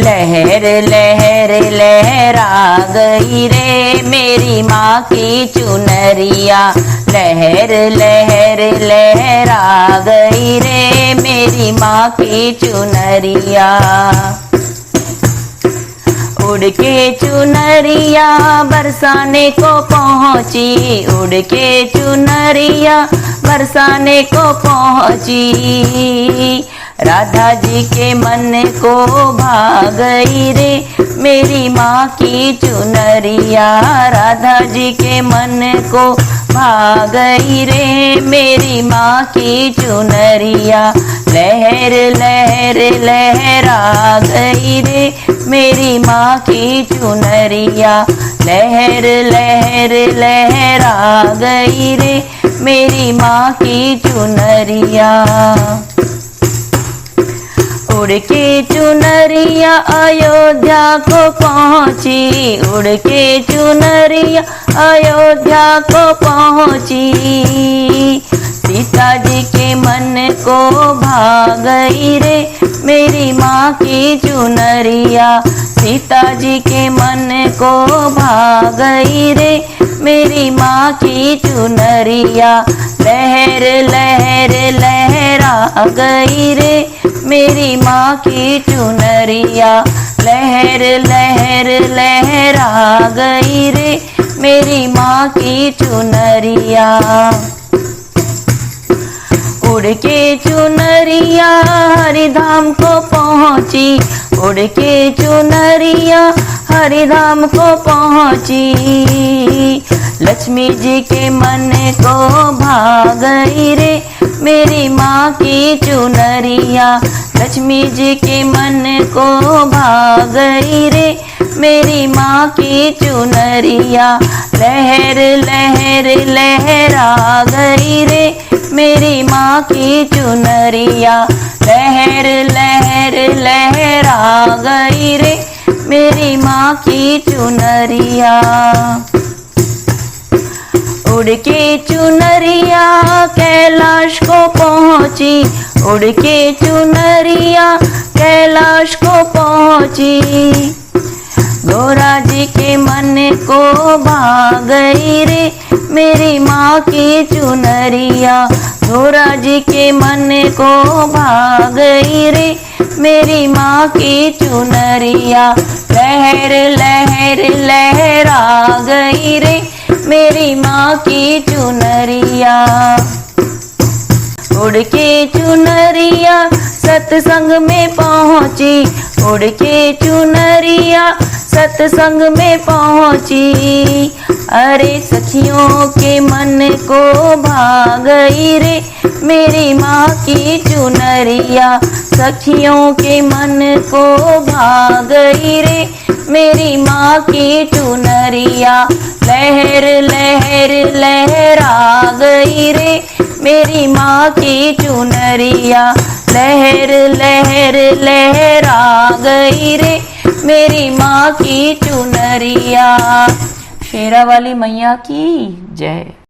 लहर लहर लहरा गई रे मेरी माँ की चुनरिया। लहर लहर लहरा गई रे मेरी माँ की चुनरिया। उड़ के चुनरिया बरसाने को पहुँची, उड़ के चुनरिया बरसाने को पहुँची। राधा जी के मन को भा गई रे मेरी माँ की चुनरिया। राधा जी के मन को भा गई रे मेरी माँ की चुनरिया। लहर लहर लहरा गई रे मेरी माँ की चुनरिया। लहर लहर लहरा गई रे मेरी माँ की चुनरिया। उड़ के चुनरिया अयोध्या को पहुँची, उड़ के चुनरिया अयोध्या को पहुँची। सीता जी के मन को भा गई रे मेरी माँ की चुनरिया। सीता जी के मन को भा गई रे मेरी माँ की चुनरिया। लहर लहर लहरा गई रे मेरी माँ की चुनरिया। लहर लहर लहरा गई रे मेरी माँ की चुनरिया। उड़ के चुनरिया हरिधाम को पहुँची, उड़ के चुनरिया हरिधाम को पहुँची। लक्ष्मी जी के मन को भा गई रे मेरी माँ की चुनरिया। लक्ष्मी जी के मन को भा गई रे मेरी माँ की चुनरिया। लहर लहर लहरा गई रे मेरी माँ की चुनरिया। लहर लहर लहरा गई रे मेरी माँ की चुनरिया। उड़ के चुनरिया कैलाश को पहुँची, उड़ के चुनरिया कैलाश को पहुँची। गोरा जी के मन को भा गई रे मेरी माँ की चुनरिया। गोरा जी के मन को भा गई रे मेरी माँ की चुनरिया। लहर लहर लहरा गई रे मेरी माँ की चुनरिया। उड़ के चुनरिया सत्संग में पहुँची, उड़ के चुनरिया सत्संग में पहुँची। अरे सखियों के मन को भा गई रे मेरी माँ की चुनरिया। सखियों के मन को भा गई रे मेरी माँ की चुनरिया। लहर लहर लहरा गई रे मेरी माँ की चुनरिया। लहर लहर लहरा गई रे मेरी माँ की चुनरिया। शेरा वाली मैया की जय।